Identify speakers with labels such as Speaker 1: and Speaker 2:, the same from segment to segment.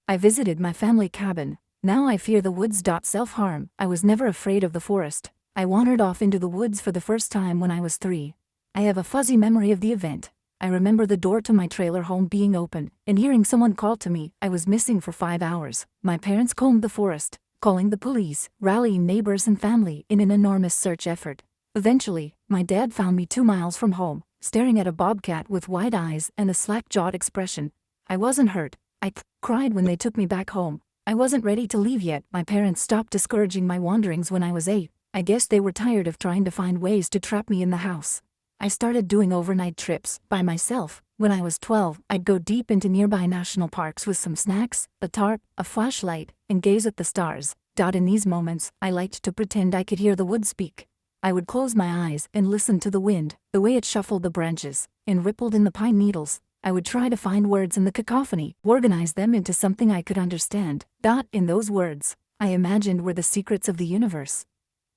Speaker 1: I visited my family cabin. Now I fear the woods. Self-harm. I was never afraid of the forest. I wandered off into the woods for the first time when I was 3. I have a fuzzy memory of the event. I remember the door to my trailer home being open, and hearing someone call to me. I was missing for 5 hours. My parents combed the forest, calling the police, rallying neighbors and family in an enormous search effort. Eventually, my dad found me 2 miles from home, staring at a bobcat with wide eyes and a slack-jawed expression. I wasn't hurt. I cried when they took me back home. I wasn't ready to leave yet. My parents stopped discouraging my wanderings when I was 8. I guess they were tired of trying to find ways to trap me in the house. I started doing overnight trips by myself. When I was 12, I'd go deep into nearby national parks with some snacks, a tarp, a flashlight, and gaze at the stars. In these moments, I liked to pretend I could hear the woods speak. I would close my eyes and listen to the wind, the way it shuffled the branches and rippled in the pine needles. I would try to find words in the cacophony, organize them into something I could understand. In those words, I imagined were the secrets of the universe.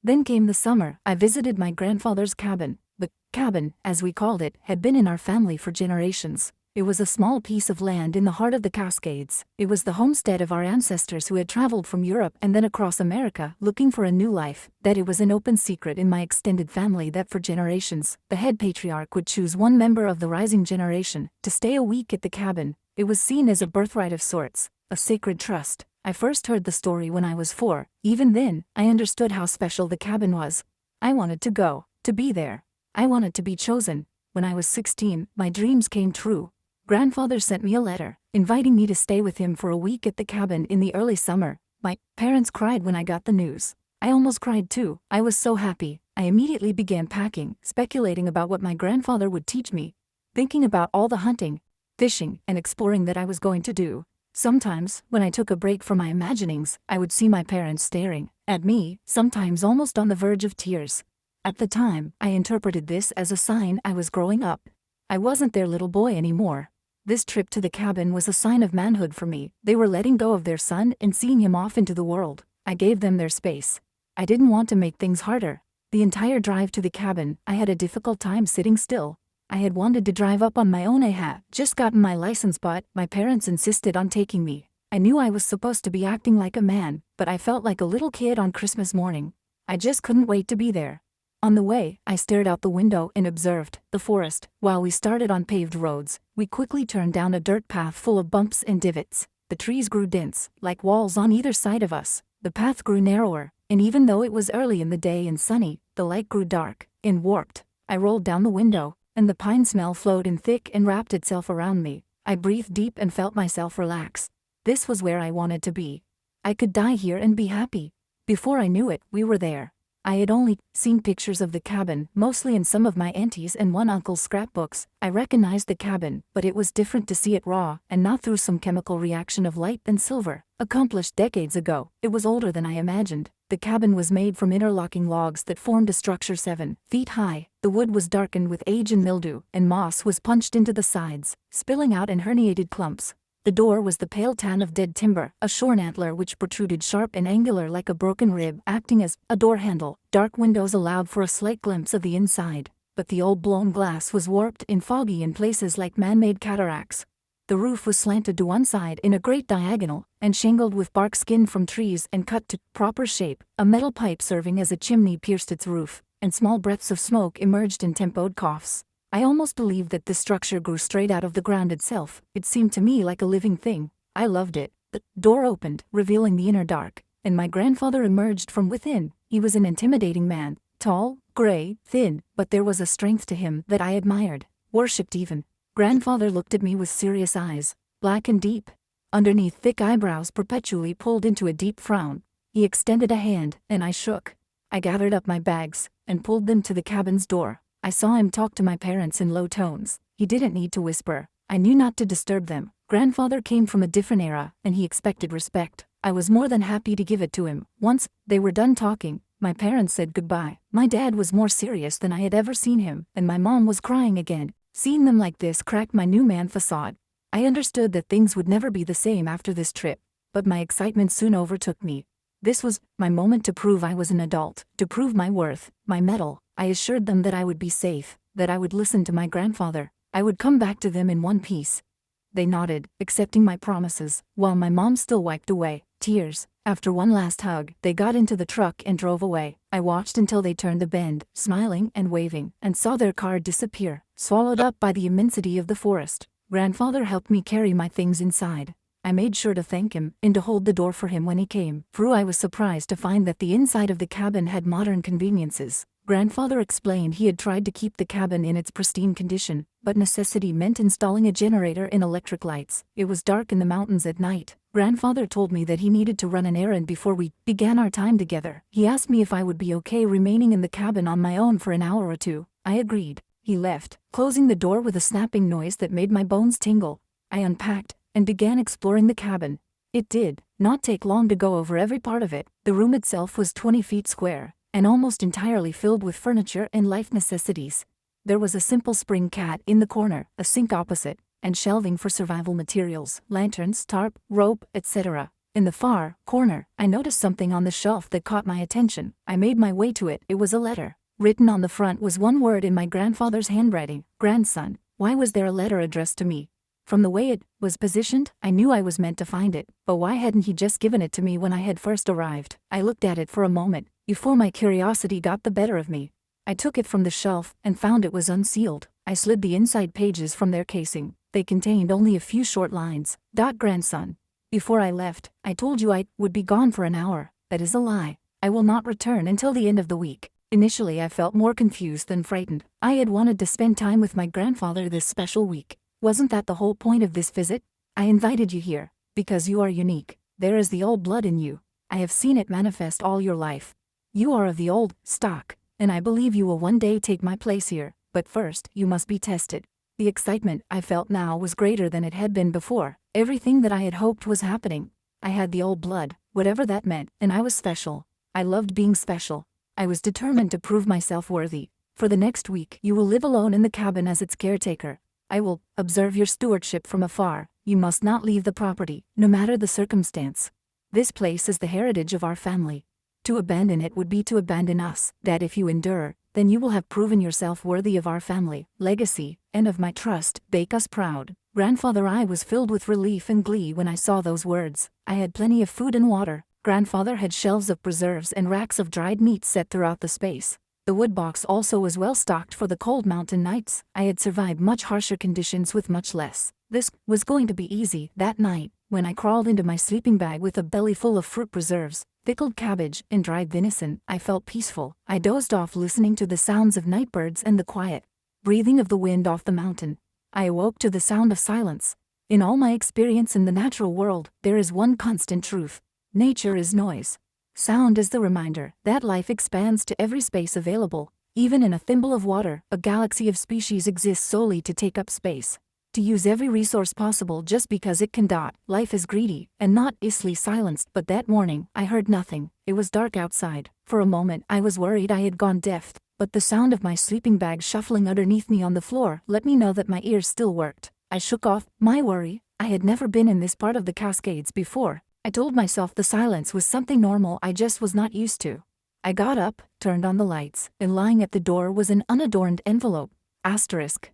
Speaker 1: Then came the summer. I visited my grandfather's cabin. The cabin, as we called it, had been in our family for generations. It was a small piece of land in the heart of the Cascades. It was the homestead of our ancestors who had traveled from Europe and then across America, looking for a new life. It was an open secret in my extended family that for generations, the head patriarch would choose one member of the rising generation to stay a week at the cabin. It was seen as a birthright of sorts, a sacred trust. I first heard the story when I was 4. Even then, I understood how special the cabin was. I wanted to go, to be there. I wanted to be chosen. When I was 16, my dreams came true. Grandfather sent me a letter, inviting me to stay with him for a week at the cabin in the early summer. My parents cried when I got the news. I almost cried too. I was so happy. I immediately began packing, speculating about what my grandfather would teach me, thinking about all the hunting, fishing, and exploring that I was going to do. Sometimes, when I took a break from my imaginings, I would see my parents staring at me, sometimes almost on the verge of tears. At the time, I interpreted this as a sign I was growing up. I wasn't their little boy anymore. This trip to the cabin was a sign of manhood for me. They were letting go of their son and seeing him off into the world. I gave them their space. I didn't want to make things harder. The entire drive to the cabin, I had a difficult time sitting still. I had wanted to drive up on my own. I had just gotten my license, but my parents insisted on taking me. I knew I was supposed to be acting like a man, but I felt like a little kid on Christmas morning. I just couldn't wait to be there. On the way, I stared out the window and observed the forest. While we started on paved roads, we quickly turned down a dirt path full of bumps and divots. The trees grew dense, like walls on either side of us. The path grew narrower, and even though it was early in the day and sunny, the light grew dark and warped. I rolled down the window, and the pine smell flowed in thick and wrapped itself around me. I breathed deep and felt myself relax. This was where I wanted to be. I could die here and be happy. Before I knew it, we were there. I had only seen pictures of the cabin, mostly in some of my auntie's and one uncle's scrapbooks. I recognized the cabin, but it was different to see it raw, and not through some chemical reaction of light and silver, accomplished decades ago. It was older than I imagined. The cabin was made from interlocking logs that formed a structure 7 feet high. The wood was darkened with age and mildew, and moss was punched into the sides, spilling out in herniated clumps. The door was the pale tan of dead timber, a shorn antler which protruded sharp and angular like a broken rib, acting as a door handle. Dark windows allowed for a slight glimpse of the inside, but the old blown glass was warped and foggy in places like man-made cataracts. The roof was slanted to one side in a great diagonal, and shingled with bark skinned from trees and cut to proper shape. A metal pipe serving as a chimney pierced its roof, and small breaths of smoke emerged in tempoed coughs. I almost believed that this structure grew straight out of the ground itself. It seemed to me like a living thing. I loved it. The door opened, revealing the inner dark, and my grandfather emerged from within. He was an intimidating man, tall, gray, thin, but there was a strength to him that I admired, worshipped even. Grandfather looked at me with serious eyes, black and deep, underneath thick eyebrows perpetually pulled into a deep frown. He extended a hand, and I shook. I gathered up my bags and pulled them to the cabin's door. I saw him talk to my parents in low tones. He didn't need to whisper. I knew not to disturb them. Grandfather came from a different era, and he expected respect. I was more than happy to give it to him. Once they were done talking, my parents said goodbye. My dad was more serious than I had ever seen him, and my mom was crying again. Seeing them like this cracked my new man facade. I understood that things would never be the same after this trip, but my excitement soon overtook me. This was my moment to prove I was an adult, to prove my worth, my mettle. I assured them that I would be safe, that I would listen to my grandfather. I would come back to them in one piece. They nodded, accepting my promises, while my mom still wiped away tears. After one last hug, they got into the truck and drove away. I watched until they turned the bend, smiling and waving, and saw their car disappear, swallowed up by the immensity of the forest. Grandfather helped me carry my things inside. I made sure to thank him and to hold the door for him when he came. Through I was surprised to find that the inside of the cabin had modern conveniences. Grandfather explained he had tried to keep the cabin in its pristine condition, but necessity meant installing a generator and electric lights. It was dark in the mountains at night. Grandfather told me that he needed to run an errand before we began our time together. He asked me if I would be okay remaining in the cabin on my own for an hour or two. I agreed. He left, closing the door with a snapping noise that made my bones tingle. I unpacked and began exploring the cabin. It did not take long to go over every part of it. The room itself was 20 feet square, and almost entirely filled with furniture and life necessities. There was a simple spring cat in the corner, a sink opposite, and shelving for survival materials, lanterns, tarp, rope, etc. In the far corner, I noticed something on the shelf that caught my attention. I made my way to it. It was a letter. Written on the front was one word in my grandfather's handwriting: grandson. Why was there a letter addressed to me? From the way it was positioned, I knew I was meant to find it, but why hadn't he just given it to me when I had first arrived? I looked at it for a moment, before my curiosity got the better of me. I took it from the shelf and found it was unsealed. I slid the inside pages from their casing. They contained only a few short lines. Grandson. Before I left, I told you I would be gone for an hour. That is a lie. I will not return until the end of the week. Initially I felt more confused than frightened. I had wanted to spend time with my grandfather this special week. Wasn't that the whole point of this visit? I invited you here because you are unique. There is the old blood in you. I have seen it manifest all your life. You are of the old stock, and I believe you will one day take my place here, but first you must be tested. The excitement I felt now was greater than it had been before. Everything that I had hoped was happening. I had the old blood, whatever that meant, and I was special. I loved being special. I was determined to prove myself worthy. For the next week, you will live alone in the cabin as its caretaker. I will observe your stewardship from afar. You must not leave the property, no matter the circumstance. This place is the heritage of our family. To abandon it would be to abandon us. That if you endure, then you will have proven yourself worthy of our family, legacy, and of my trust. Make us proud. Grandfather, I was filled with relief and glee when I saw those words. I had plenty of food and water. Grandfather had shelves of preserves and racks of dried meat set throughout the space. The wood box also was well stocked for the cold mountain nights. I had survived much harsher conditions with much less. This was going to be easy. That night, when I crawled into my sleeping bag with a belly full of fruit preserves, pickled cabbage, and dried venison, I felt peaceful. I dozed off listening to the sounds of night birds and the quiet breathing of the wind off the mountain. I awoke to the sound of silence. In all my experience in the natural world, there is one constant truth. Nature is noise. Sound is the reminder that life expands to every space available. Even in a thimble of water, a galaxy of species exists solely to take up space. To use every resource possible just because it can. Life is greedy, and not easily silenced. But that morning, I heard nothing. It was dark outside. For a moment I was worried I had gone deaf, but the sound of my sleeping bag shuffling underneath me on the floor let me know that my ears still worked. I shook off my worry. I had never been in this part of the Cascades before. I told myself the silence was something normal I just was not used to. I got up, turned on the lights, and lying at the door was an unadorned envelope. Asterisk.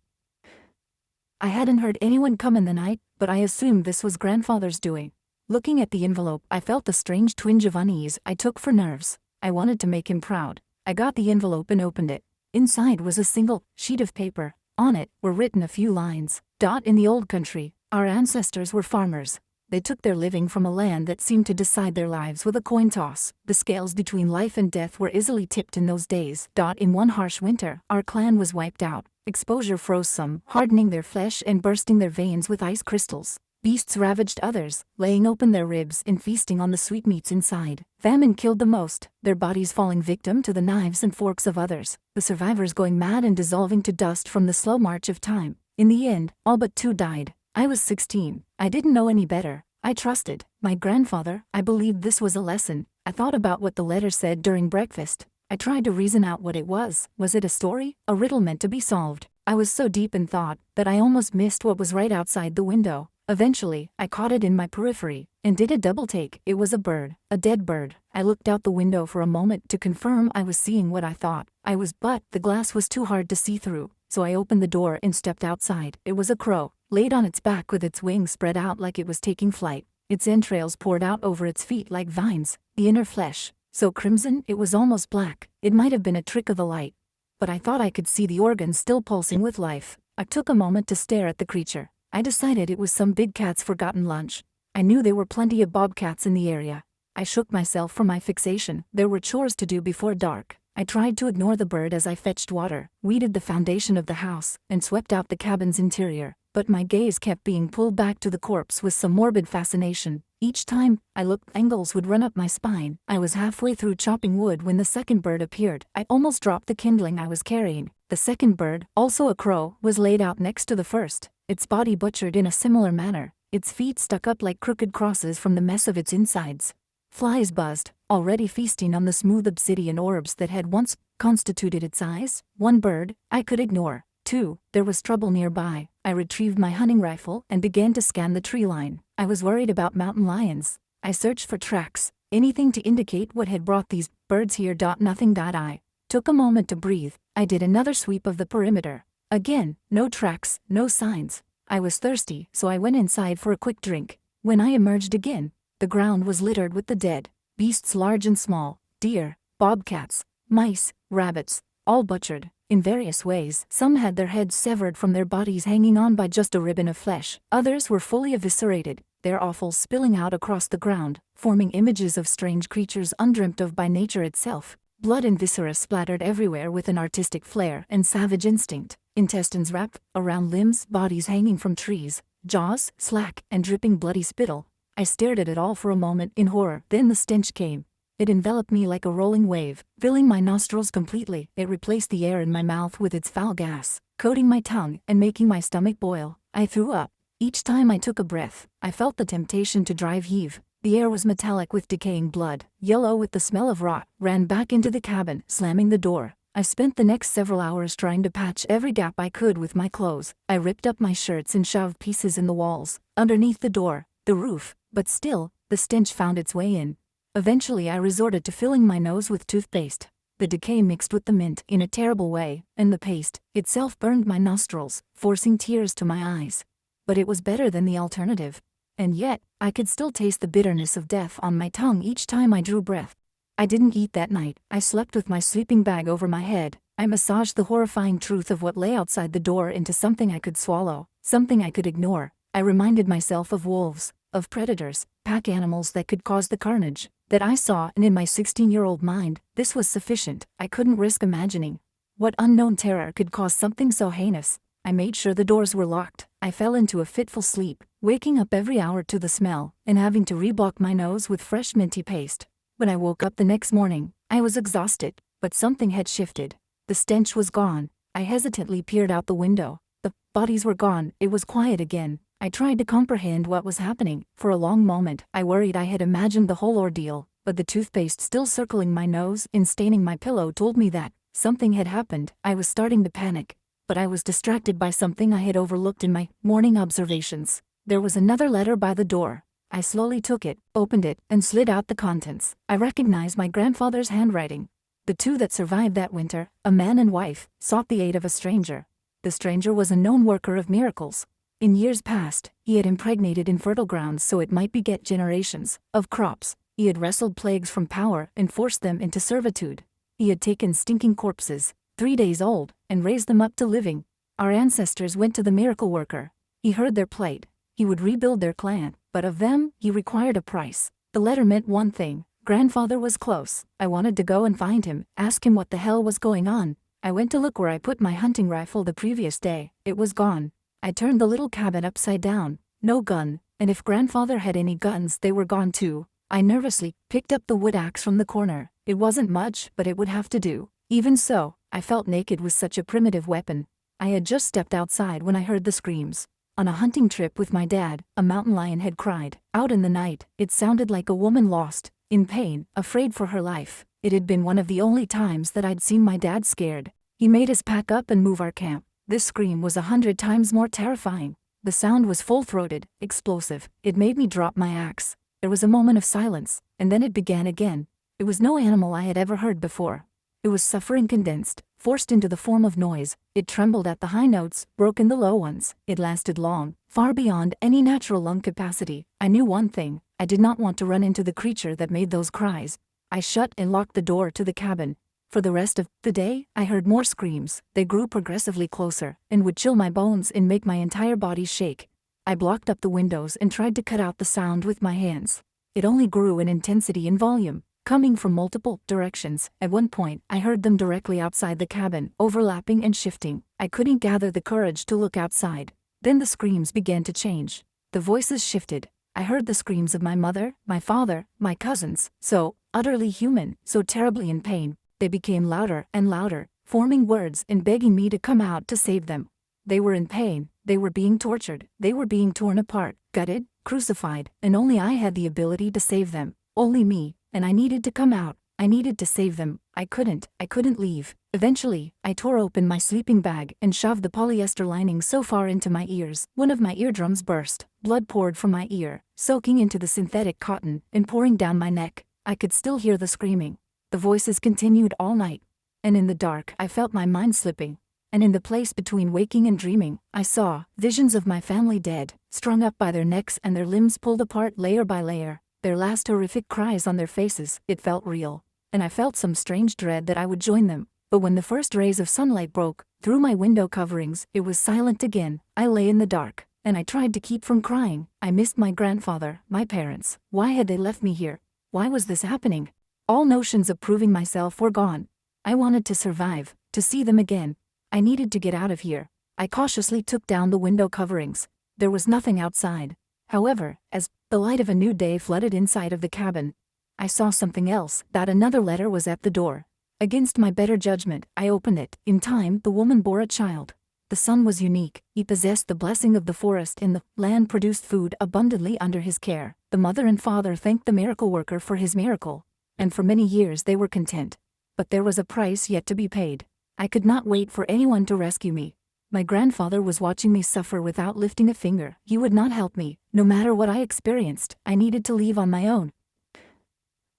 Speaker 1: I hadn't heard anyone come in the night, but I assumed this was Grandfather's doing. Looking at the envelope, I felt the strange twinge of unease I took for nerves. I wanted to make him proud. I got the envelope and opened it. Inside was a single sheet of paper. On it were written a few lines. In the old country, our ancestors were farmers. They took their living from a land that seemed to decide their lives with a coin toss. The scales between life and death were easily tipped in those days. In one harsh winter, our clan was wiped out. Exposure froze some, hardening their flesh and bursting their veins with ice crystals. Beasts ravaged others, laying open their ribs and feasting on the sweetmeats inside. Famine killed the most, their bodies falling victim to the knives and forks of others, the survivors going mad and dissolving to dust from the slow march of time. In the end, all but 2 died. I was 16. I didn't know any better. I trusted my grandfather. I believed this was a lesson. I thought about what the letter said during breakfast. I tried to reason out what it was. Was it a story? A riddle meant to be solved? I was so deep in thought that I almost missed what was right outside the window. Eventually, I caught it in my periphery and did a double take. It was a bird, a dead bird. I looked out the window for a moment to confirm I was seeing what I thought I was, but the glass was too hard to see through. so I opened the door and stepped outside. It was a crow, laid on its back with its wings spread out like it was taking flight. Its entrails poured out over its feet like vines, the inner flesh, so crimson it was almost black. It might have been a trick of the light, but I thought I could see the organs still pulsing with life. I took a moment to stare at the creature. I decided it was some big cat's forgotten lunch. I knew there were plenty of bobcats in the area. I shook myself from my fixation. There were chores to do before dark. I tried to ignore the bird as I fetched water, weeded the foundation of the house, and swept out the cabin's interior, but my gaze kept being pulled back to the corpse with some morbid fascination. Each time I looked, angles would run up my spine. I was halfway through chopping wood when the second bird appeared. I almost dropped the kindling I was carrying. The second bird, also a crow, was laid out next to the first, its body butchered in a similar manner, its feet stuck up like crooked crosses from the mess of its insides. Flies buzzed, already feasting on the smooth obsidian orbs that had once constituted its eyes. One bird I could ignore. 2. There was trouble nearby. I retrieved my hunting rifle and began to scan the tree line. I was worried about mountain lions. I searched for tracks, anything to indicate what had brought these birds here. Nothing. I took a moment to breathe. I did another sweep of the perimeter. Again, no tracks, no signs. I was thirsty, so I went inside for a quick drink. When I emerged again, the ground was littered with the dead beasts, large and small, deer, bobcats, mice, rabbits, all butchered in various ways. Some had their heads severed from their bodies hanging on by just a ribbon of flesh. Others were fully eviscerated, their offals spilling out across the ground, forming images of strange creatures undreamt of by nature itself. Blood and viscera splattered everywhere with an artistic flair and savage instinct. Intestines wrapped around limbs, bodies hanging from trees, jaws slack and dripping bloody spittle. I stared at it all for a moment in horror. Then the stench came. It enveloped me like a rolling wave, filling my nostrils completely. It replaced the air in my mouth with its foul gas, coating my tongue and making my stomach boil. I threw up. Each time I took a breath, I felt the temptation to drive heave. The air was metallic with decaying blood, yellow with the smell of rot. Ran back into the cabin, slamming the door. I spent the next several hours trying to patch every gap I could with my clothes. I ripped up my shirts and shoved pieces in the walls, underneath the door, the roof, but still, the stench found its way in. Eventually I resorted to filling my nose with toothpaste. The decay mixed with the mint in a terrible way, and the paste itself burned my nostrils, forcing tears to my eyes. But it was better than the alternative. And yet, I could still taste the bitterness of death on my tongue each time I drew breath. I didn't eat that night. I slept with my sleeping bag over my head. I massaged the horrifying truth of what lay outside the door into something I could swallow, something I could ignore. I reminded myself of wolves, of predators, pack animals that could cause the carnage that I saw, and in my 16-year-old mind, this was sufficient. I couldn't risk imagining what unknown terror could cause something so heinous. I made sure the doors were locked. I fell into a fitful sleep, waking up every hour to the smell, and having to reblock my nose with fresh minty paste. When I woke up the next morning, I was exhausted, but something had shifted. The stench was gone. I hesitantly peered out the window. The bodies were gone. It was quiet again. I tried to comprehend what was happening. For a long moment, I worried I had imagined the whole ordeal, but the toothpaste still circling my nose and staining my pillow told me that something had happened. I was starting to panic, but I was distracted by something I had overlooked in my morning observations. There was another letter by the door. I slowly took it, opened it, and slid out the contents. I recognized my grandfather's handwriting. The two that survived that winter, a man and wife, sought the aid of a stranger. The stranger was a known worker of miracles. In years past, he had impregnated infertile grounds so it might beget generations of crops. He had wrestled plagues from power and forced them into servitude. He had taken stinking corpses, 3 days old, and raised them up to living. Our ancestors went to the miracle worker. He heard their plight. He would rebuild their clan, but of them, he required a price. The letter meant one thing. Grandfather was close. I wanted to go and find him, ask him what the hell was going on. I went to look where I put my hunting rifle the previous day. It was gone. I turned the little cabin upside down. No gun, and if Grandfather had any guns, they were gone too. I nervously picked up the wood axe from the corner. It wasn't much, but it would have to do. Even so, I felt naked with such a primitive weapon. I had just stepped outside when I heard the screams. On a hunting trip with my dad, a mountain lion had cried out in the night. It sounded like a woman lost, in pain, afraid for her life. It had been one of the only times that I'd seen my dad scared. He made us pack up and move our camp. This scream was 100 times more terrifying. The sound was full-throated, explosive. It made me drop my axe. There was a moment of silence, and then it began again. It was no animal I had ever heard before. It was suffering condensed, forced into the form of noise. It trembled at the high notes, broke in the low ones. It lasted long, far beyond any natural lung capacity. I knew one thing: I did not want to run into the creature that made those cries. I shut and locked the door to the cabin. For the rest of the day, I heard more screams. They grew progressively closer, and would chill my bones and make my entire body shake. I blocked up the windows and tried to cut out the sound with my hands. It only grew in intensity and volume, coming from multiple directions. At one point, I heard them directly outside the cabin, overlapping and shifting. I couldn't gather the courage to look outside. Then the screams began to change. The voices shifted. I heard the screams of my mother, my father, my cousins, so utterly human, so terribly in pain. They became louder and louder, forming words and begging me to come out to save them. They were in pain, they were being tortured, they were being torn apart, gutted, crucified, and only I had the ability to save them. Only me. And I needed to come out. I needed to save them. I couldn't leave. Eventually, I tore open my sleeping bag and shoved the polyester lining so far into my ears. One of my eardrums burst. Blood poured from my ear, soaking into the synthetic cotton and pouring down my neck. I could still hear the screaming. The voices continued all night. And in the dark, I felt my mind slipping. And in the place between waking and dreaming, I saw visions of my family dead, strung up by their necks and their limbs pulled apart layer by layer. Their last horrific cries on their faces. It felt real. And I felt some strange dread that I would join them. But when the first rays of sunlight broke through my window coverings, it was silent again. I lay in the dark, and I tried to keep from crying. I missed my grandfather, my parents. Why had they left me here? Why was this happening? All notions of proving myself were gone. I wanted to survive, to see them again. I needed to get out of here. I cautiously took down the window coverings. There was nothing outside. However, as the light of a new day flooded inside of the cabin, I saw something else. That another letter was at the door. Against my better judgment, I opened it. In time, the woman bore a child. The son was unique. He possessed the blessing of the forest, and the land produced food abundantly under his care. The mother and father thanked the miracle worker for his miracle, and for many years they were content. But there was a price yet to be paid. I could not wait for anyone to rescue me. My grandfather was watching me suffer without lifting a finger. He would not help me. No matter what I experienced, I needed to leave on my own.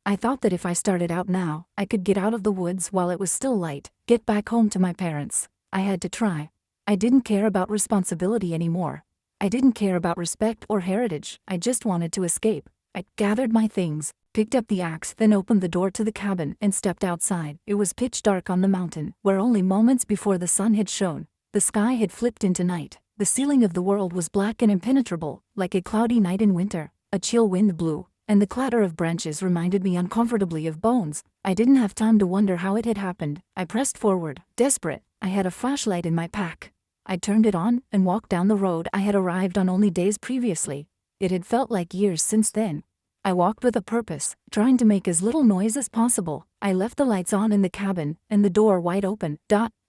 Speaker 1: I thought that if I started out now, I could get out of the woods while it was still light, get back home to my parents. I had to try. I didn't care about responsibility anymore. I didn't care about respect or heritage. I just wanted to escape. I gathered my things, picked up the axe, then opened the door to the cabin and stepped outside. It was pitch dark on the mountain, where only moments before the sun had shone. The sky had flipped into night. The ceiling of the world was black and impenetrable, like a cloudy night in winter. A chill wind blew, and the clatter of branches reminded me uncomfortably of bones. I didn't have time to wonder how it had happened. I pressed forward, desperate. I had a flashlight in my pack. I turned it on and walked down the road I had arrived on only days previously. It had felt like years since then. I walked with a purpose, trying to make as little noise as possible. I left the lights on in the cabin and the door wide open.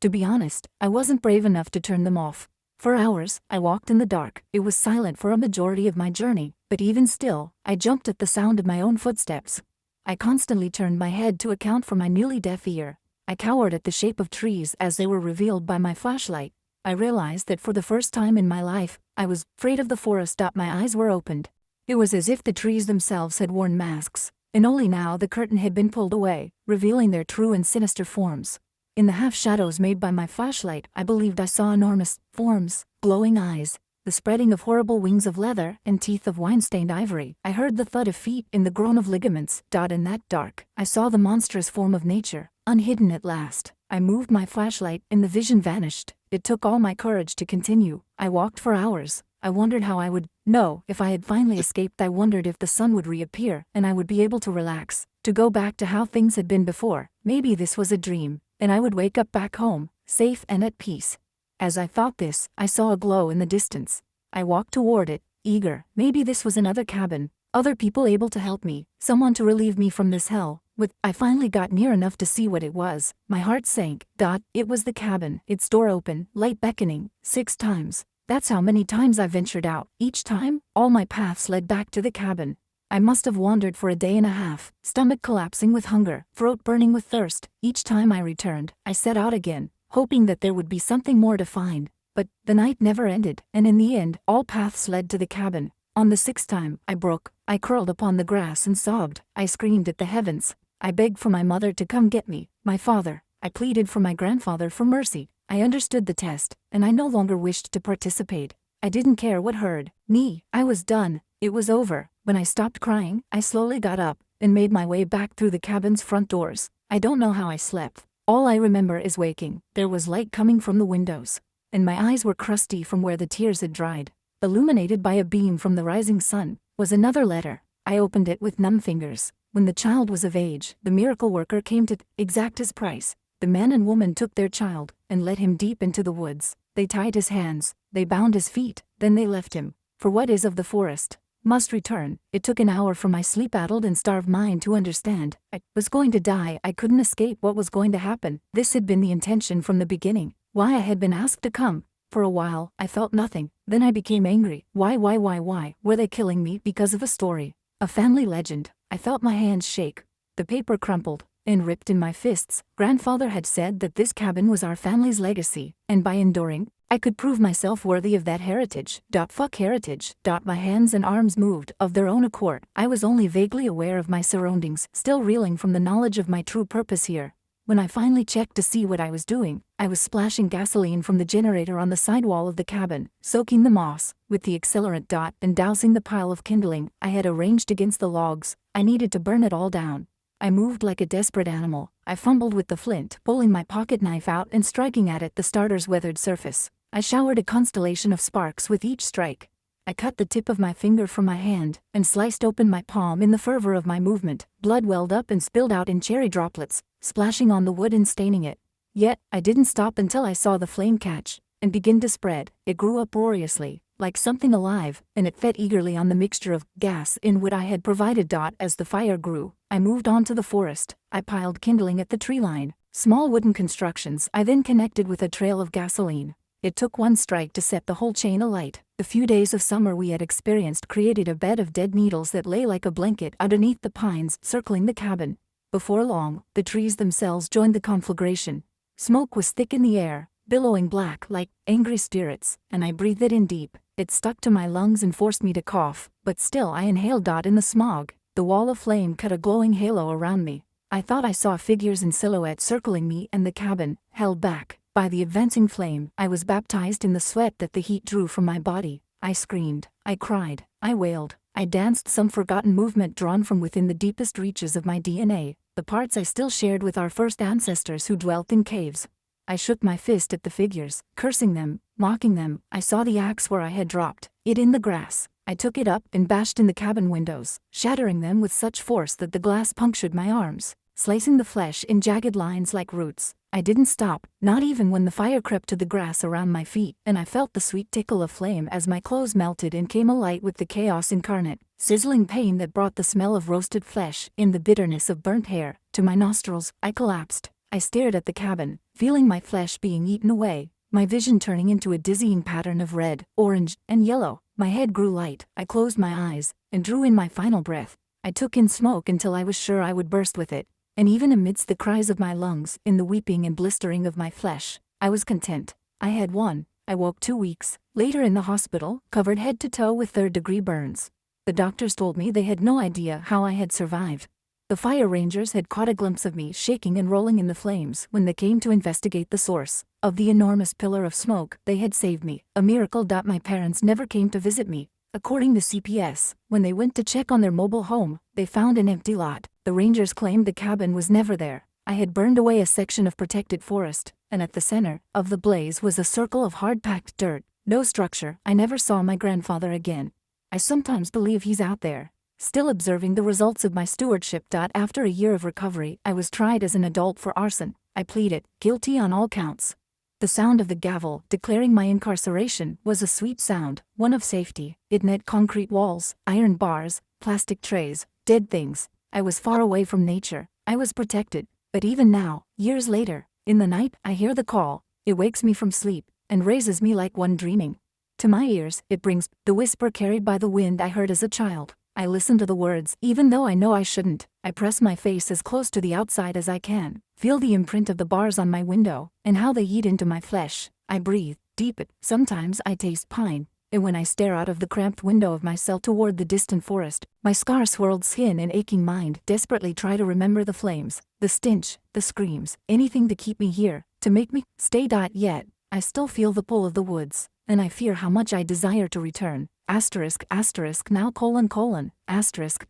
Speaker 1: To be honest, I wasn't brave enough to turn them off. For hours, I walked in the dark. It was silent for a majority of my journey, but even still, I jumped at the sound of my own footsteps. I constantly turned my head to account for my nearly deaf ear. I cowered at the shape of trees as they were revealed by my flashlight. I realized that for the first time in my life, I was afraid of the forest. My eyes were opened. It was as if the trees themselves had worn masks, and only now the curtain had been pulled away, revealing their true and sinister forms. In the half-shadows made by my flashlight, I believed I saw enormous forms, glowing eyes, the spreading of horrible wings of leather and teeth of wine-stained ivory. I heard the thud of feet and the groan of ligaments. In that dark, I saw the monstrous form of nature, unhidden at last. I moved my flashlight and the vision vanished. It took all my courage to continue. I walked for hours. I wondered how I would know if I had finally escaped. I wondered if the sun would reappear and I would be able to relax, to go back to how things had been before. Maybe this was a dream, and I would wake up back home, safe and at peace. As I thought this, I saw a glow in the distance. I walked toward it, eager. Maybe this was another cabin, other people able to help me, someone to relieve me from this hell. I finally got near enough to see what it was. My heart sank. It was the cabin, its door open, light beckoning, 6 times. That's how many times I ventured out. Each time, all my paths led back to the cabin. I must have wandered for a day and a half, stomach collapsing with hunger, throat burning with thirst. Each time I returned, I set out again, hoping that there would be something more to find. But the night never ended, and in the end, all paths led to the cabin. On the 6th time, I broke. I curled upon the grass and sobbed. I screamed at the heavens. I begged for my mother to come get me, my father, I pleaded for my grandfather for mercy. I understood the test, and I no longer wished to participate. I didn't care what hurt me. I was done. It was over. When I stopped crying, I slowly got up and made my way back through the cabin's front doors. I don't know how I slept. All I remember is waking. There was light coming from the windows, and my eyes were crusty from where the tears had dried. Illuminated by a beam from the rising sun was another letter. I opened it with numb fingers. When the child was of age, the miracle worker came to exact his price. The man and woman took their child and led him deep into the woods. They tied his hands, they bound his feet, then they left him. For what is of the forest must return. It took an hour for my sleep-addled and starved mind to understand. I was going to die. I couldn't escape what was going to happen. This had been the intention from the beginning. Why I had been asked to come. For a while, I felt nothing. Then I became angry. Why? Were they killing me because of a story? A family legend. I felt my hands shake. The paper crumpled and ripped in my fists. Grandfather had said that this cabin was our family's legacy, and by enduring, I could prove myself worthy of that heritage. Fuck heritage. My hands and arms moved of their own accord. I was only vaguely aware of my surroundings, still reeling from the knowledge of my true purpose here. When I finally checked to see what I was doing, I was splashing gasoline from the generator on the side wall of the cabin, soaking the moss with the accelerant. And dousing the pile of kindling I had arranged against the logs. I needed to burn it all down. I moved like a desperate animal. I fumbled with the flint, pulling my pocket knife out and striking at it the starter's weathered surface. I showered a constellation of sparks with each strike. I cut the tip of my finger from my hand and sliced open my palm in the fervor of my movement. Blood welled up and spilled out in cherry droplets, splashing on the wood and staining it. Yet, I didn't stop until I saw the flame catch and begin to spread. It grew uproariously, like something alive, and it fed eagerly on the mixture of gas in wood I had provided. As the fire grew, I moved on to the forest. I piled kindling at the tree line, small wooden constructions I then connected with a trail of gasoline. It took one strike to set the whole chain alight. The few days of summer we had experienced created a bed of dead needles that lay like a blanket underneath the pines circling the cabin. Before long, the trees themselves joined the conflagration. Smoke was thick in the air, billowing black like angry spirits, and I breathed it in deep. It stuck to my lungs and forced me to cough, but still I inhaled. In the smog, the wall of flame cut a glowing halo around me. I thought I saw figures in silhouette circling me and the cabin, held back by the advancing flame. I was baptized in the sweat that the heat drew from my body. I screamed, I cried, I wailed, I danced some forgotten movement drawn from within the deepest reaches of my DNA, the parts I still shared with our first ancestors who dwelt in caves. I shook my fist at the figures, cursing them, mocking them. I saw the axe where I had dropped it in the grass. I took it up and bashed in the cabin windows, shattering them with such force that the glass punctured my arms, slicing the flesh in jagged lines like roots. I didn't stop, not even when the fire crept to the grass around my feet, and I felt the sweet tickle of flame as my clothes melted and came alight with the chaos incarnate, sizzling pain that brought the smell of roasted flesh in the bitterness of burnt hair to my nostrils. I collapsed. I stared at the cabin, feeling my flesh being eaten away, my vision turning into a dizzying pattern of red, orange, and yellow. My head grew light. I closed my eyes and drew in my final breath. I took in smoke until I was sure I would burst with it. And even amidst the cries of my lungs, in the weeping and blistering of my flesh, I was content. I had won. I woke 2 weeks later in the hospital, covered head to toe with third-degree burns. The doctors told me they had no idea how I had survived. The fire rangers had caught a glimpse of me shaking and rolling in the flames when they came to investigate the source of the enormous pillar of smoke. They had saved me, a miracle. My parents never came to visit me. According to CPS, when they went to check on their mobile home, they found an empty lot. The rangers claimed the cabin was never there. I had burned away a section of protected forest, and at the center of the blaze was a circle of hard-packed dirt. No structure. I never saw my grandfather again. I sometimes believe he's out there, still observing the results of my stewardship. After a year of recovery, I was tried as an adult for arson. I pleaded guilty on all counts. The sound of the gavel declaring my incarceration was a sweet sound, one of safety. It met concrete walls, iron bars, plastic trays, dead things. I was far away from nature. I was protected. But even now, years later, in the night, I hear the call. It wakes me from sleep and raises me like one dreaming. To my ears, it brings the whisper carried by the wind I heard as a child. I listen to the words, even though I know I shouldn't. I press my face as close to the outside as I can, feel the imprint of the bars on my window, and how they eat into my flesh. I breathe deep. Sometimes I taste pine, And when I stare out of the cramped window of my cell toward the distant forest, my scar-swirled skin and aching mind desperately try to remember the flames, the stench, the screams, anything to keep me here, to make me stay. Yet, I still feel the pull of the woods, and I fear how much I desire to return. Now : do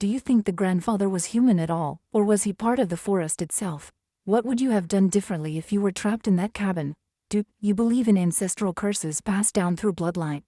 Speaker 1: you think the grandfather was human at all, or was he part of the forest itself? What would you have done differently if you were trapped in that cabin? Do you believe in ancestral curses passed down through bloodline?